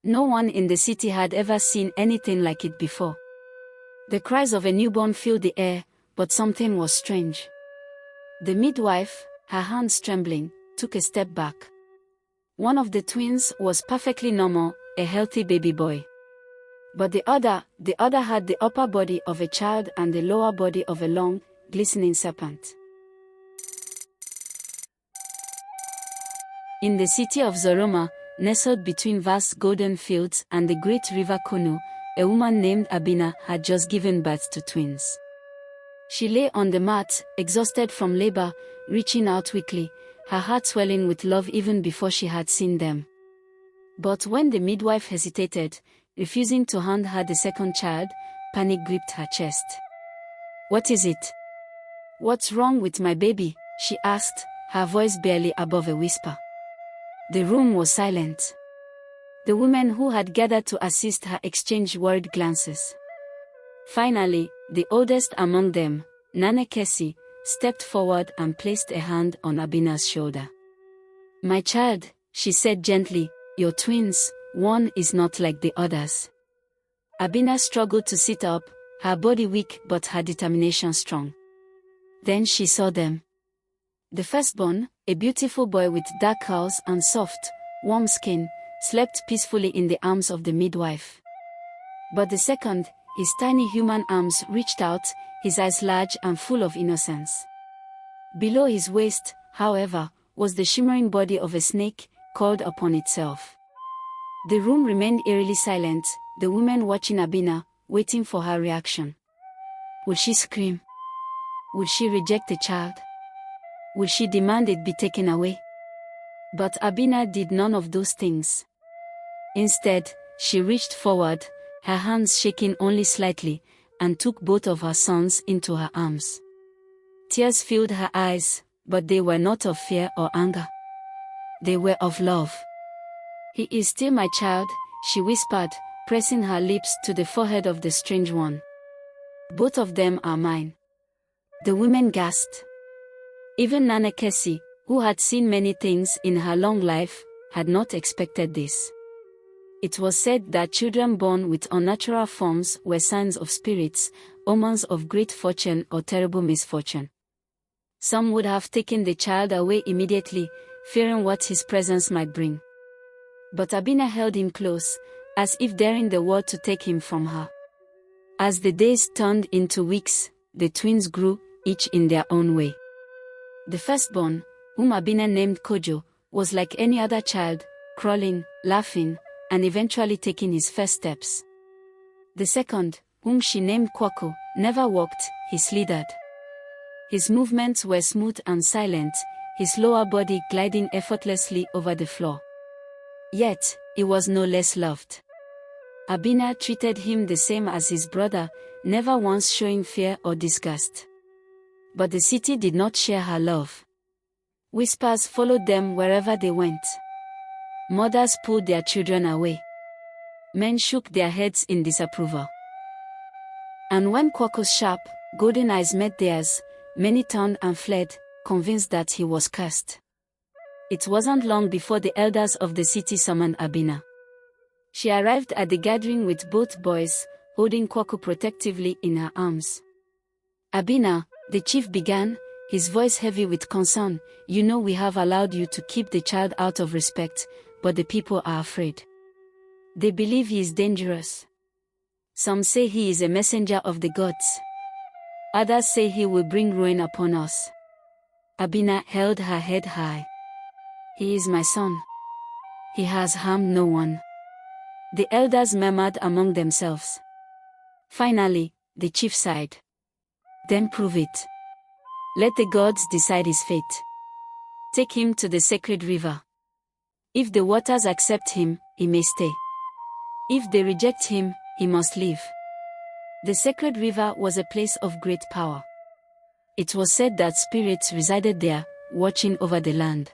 No one in the city had ever seen anything like it before. The cries of a newborn filled the air, but something was strange. The midwife, her hands trembling, took a step back. One of the twins was perfectly normal, a healthy baby boy. But the other had the upper body of a child and the lower body of a long, glistening serpent. In the city of Zoroma, nestled between vast golden fields and the great river Konu, a woman named Abina had just given birth to twins. She lay on the mat, exhausted from labor, reaching out weakly, her heart swelling with love even before she had seen them. But when the midwife hesitated, refusing to hand her the second child, panic gripped her chest. "What is it? What's wrong with my baby?" she asked, her voice barely above a whisper. The room was silent. The women who had gathered to assist her exchanged worried glances. Finally, the oldest among them, Nana Kessie, stepped forward and placed a hand on Abina's shoulder. "My child," she said gently, "your twins, one is not like the others." Abina struggled to sit up, her body weak but her determination strong. Then she saw them. The firstborn, a beautiful boy with dark curls and soft, warm skin, slept peacefully in the arms of the midwife. But the second, his tiny human arms reached out, his eyes large and full of innocence. Below his waist, however, was the shimmering body of a snake, coiled upon itself. The room remained eerily silent, the women watching Abina, waiting for her reaction. Would she scream? Would she reject the child? Would she demand it be taken away? But Abina did none of those things. Instead, she reached forward, her hands shaking only slightly, and took both of her sons into her arms. Tears filled her eyes, but they were not of fear or anger. They were of love. "He is still my child," she whispered, pressing her lips to the forehead of the strange one. "Both of them are mine." The women gasped. Even Nana Kessie, who had seen many things in her long life, had not expected this. It was said that children born with unnatural forms were signs of spirits, omens of great fortune or terrible misfortune. Some would have taken the child away immediately, fearing what his presence might bring. But Abina held him close, as if daring the world to take him from her. As the days turned into weeks, the twins grew, each in their own way. The firstborn, whom Abina named Kojo, was like any other child, crawling, laughing, and eventually taking his first steps. The second, whom she named Kwako, never walked, he slithered. His movements were smooth and silent, his lower body gliding effortlessly over the floor. Yet, he was no less loved. Abina treated him the same as his brother, never once showing fear or disgust. But the city did not share her love. Whispers followed them wherever they went. Mothers pulled their children away. Men shook their heads in disapproval. And when Kwako's sharp, golden eyes met theirs, many turned and fled, convinced that he was cursed. It wasn't long before the elders of the city summoned Abina. She arrived at the gathering with both boys, holding Kwako protectively in her arms. "Abina," the chief began, his voice heavy with concern, "you know we have allowed you to keep the child out of respect, but the people are afraid. They believe he is dangerous. Some say he is a messenger of the gods. Others say he will bring ruin upon us." Abina held her head high. "He is my son. He has harmed no one." The elders murmured among themselves. Finally, the chief sighed. "Then prove it. Let the gods decide his fate. Take him to the sacred river. If the waters accept him, he may stay. If they reject him, he must leave." The sacred river was a place of great power. It was said that spirits resided there, watching over the land.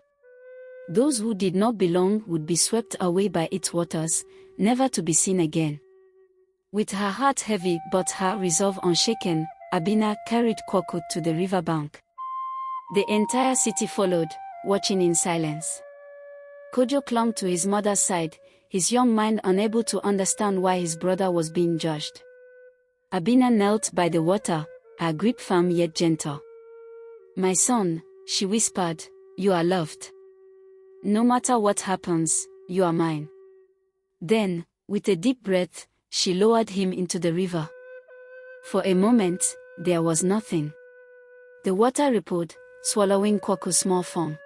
Those who did not belong would be swept away by its waters, never to be seen again. With her heart heavy but her resolve unshaken, Abina carried Kwako to the riverbank. The entire city followed, watching in silence. Kojo clung to his mother's side, his young mind unable to understand why his brother was being judged. Abina knelt by the water, her grip firm yet gentle. "My son," she whispered, "you are loved. No matter what happens, you are mine." Then, with a deep breath, she lowered him into the river. For a moment, there was nothing. The water rippled, swallowing Kwaku's small form.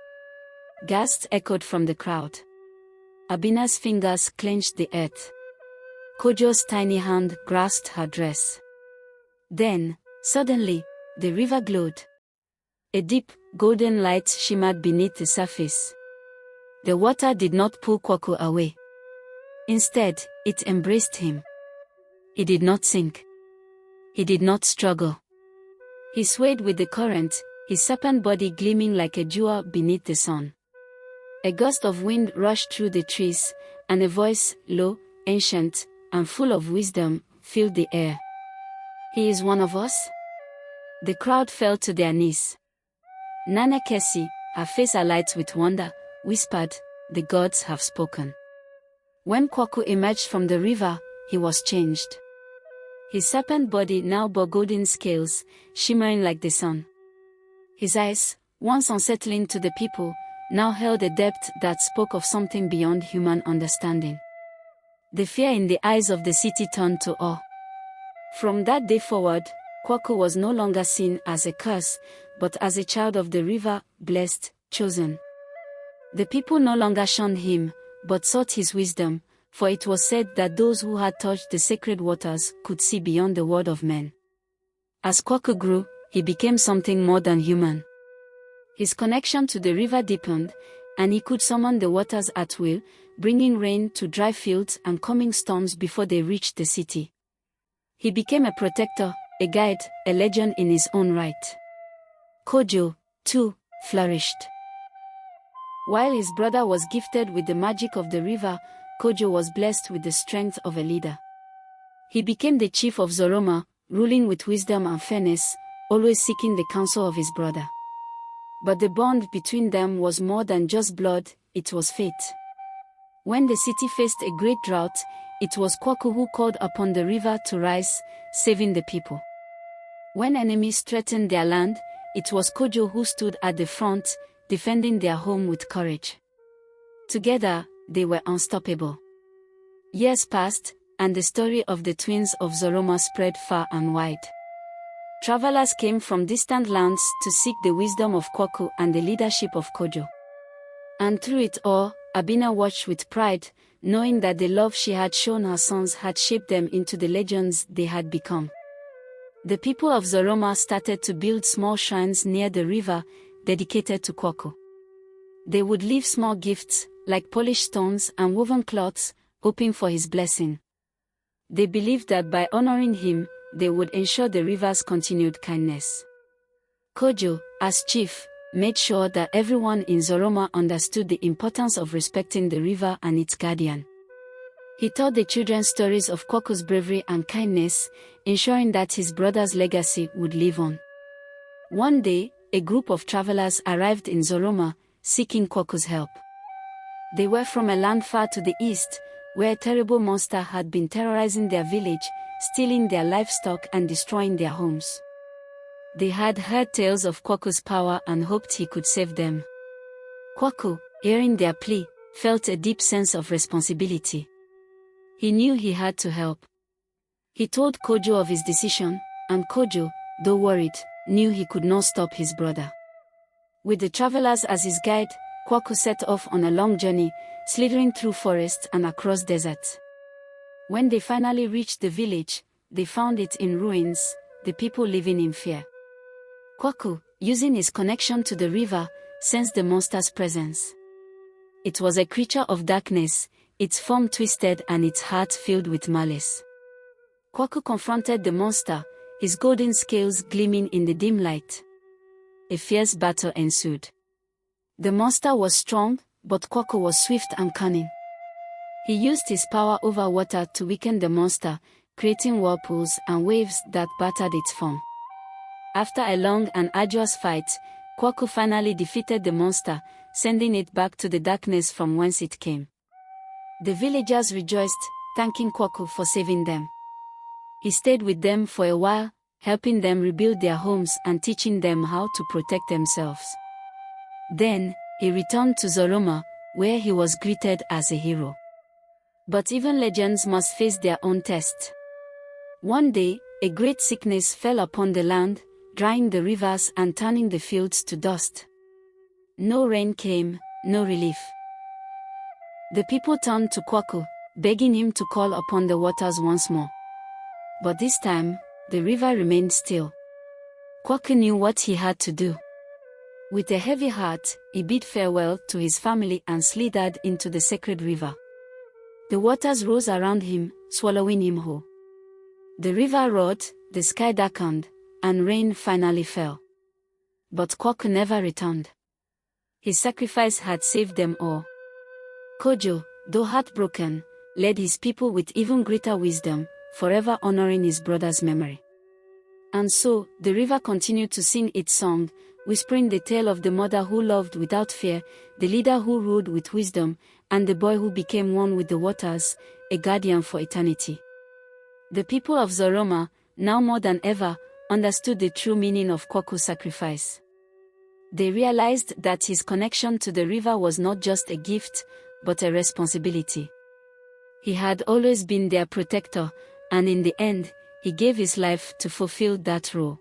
Gasps echoed from the crowd. Abina's fingers clenched the earth. Kojo's tiny hand grasped her dress. Then, suddenly, the river glowed. A deep, golden light shimmered beneath the surface. The water did not pull Kwaku away. Instead, it embraced him. He did not sink. He did not struggle. He swayed with the current, his serpent body gleaming like a jewel beneath the sun. A gust of wind rushed through the trees, and a voice, low, ancient, and full of wisdom, filled the air. "He is one of us?" The crowd fell to their knees. Nana Kesi, her face alight with wonder, whispered, "The gods have spoken." When Kwaku emerged from the river, he was changed. His serpent body now bore golden scales, shimmering like the sun. His eyes, once unsettling to the people, now held a depth that spoke of something beyond human understanding. The fear in the eyes of the city turned to awe. From that day forward, Kwaku was no longer seen as a curse, but as a child of the river, blessed, chosen. The people no longer shunned him, but sought his wisdom, for it was said that those who had touched the sacred waters could see beyond the world of men. As Kwaku grew, he became something more than human. His connection to the river deepened, and he could summon the waters at will, bringing rain to dry fields and calming storms before they reached the city. He became a protector, a guide, a legend in his own right. Kojo, too, flourished. While his brother was gifted with the magic of the river, Kojo was blessed with the strength of a leader. He became the chief of Zoroma, ruling with wisdom and fairness, always seeking the counsel of his brother. But the bond between them was more than just blood, it was fate. When the city faced a great drought, it was Kwaku who called upon the river to rise, saving the people. When enemies threatened their land, it was Kojo who stood at the front, defending their home with courage. Together, they were unstoppable. Years passed, and the story of the twins of Zoroma spread far and wide. Travelers came from distant lands to seek the wisdom of Kwaku and the leadership of Kojo. And through it all, Abina watched with pride, knowing that the love she had shown her sons had shaped them into the legends they had become. The people of Zoroma started to build small shrines near the river, dedicated to Kwaku. They would leave small gifts, like polished stones and woven cloths, hoping for his blessing. They believed that by honoring him, they would ensure the river's continued kindness. Kojo, as chief, made sure that everyone in Zoroma understood the importance of respecting the river and its guardian. He taught the children stories of Kwaku's bravery and kindness, ensuring that his brother's legacy would live on. One day, a group of travelers arrived in Zoroma, seeking Kwaku's help. They were from a land far to the east, where a terrible monster had been terrorizing their village, stealing their livestock and destroying their homes. They had heard tales of Kwaku's power and hoped he could save them. Kwaku, hearing their plea, felt a deep sense of responsibility. He knew he had to help. He told Kojo of his decision, and Kojo, though worried, knew he could not stop his brother. With the travelers as his guide, Kwaku set off on a long journey, slithering through forests and across deserts. When they finally reached the village, they found it in ruins, the people living in fear. Kwaku, using his connection to the river, sensed the monster's presence. It was a creature of darkness, its form twisted and its heart filled with malice. Kwaku confronted the monster, his golden scales gleaming in the dim light. A fierce battle ensued. The monster was strong, but Kwaku was swift and cunning. He used his power over water to weaken the monster, creating whirlpools and waves that battered its form. After a long and arduous fight, Kwaku finally defeated the monster, sending it back to the darkness from whence it came. The villagers rejoiced, thanking Kwaku for saving them. He stayed with them for a while, helping them rebuild their homes and teaching them how to protect themselves. Then, he returned to Zoroma, where he was greeted as a hero. But even legends must face their own test. One day, a great sickness fell upon the land, drying the rivers and turning the fields to dust. No rain came, no relief. The people turned to Kwaku, begging him to call upon the waters once more. But this time, the river remained still. Kwaku knew what he had to do. With a heavy heart, he bid farewell to his family and slithered into the sacred river. The waters rose around him, swallowing him whole. The river roared, the sky darkened, and rain finally fell. But Kwaku never returned. His sacrifice had saved them all. Kojo, though heartbroken, led his people with even greater wisdom, forever honoring his brother's memory. And so, the river continued to sing its song, whispering the tale of the mother who loved without fear, the leader who ruled with wisdom, and the boy who became one with the waters, a guardian for eternity. The people of Zoroma, now more than ever, understood the true meaning of Kwaku's sacrifice. They realized that his connection to the river was not just a gift, but a responsibility. He had always been their protector, and in the end, he gave his life to fulfill that role.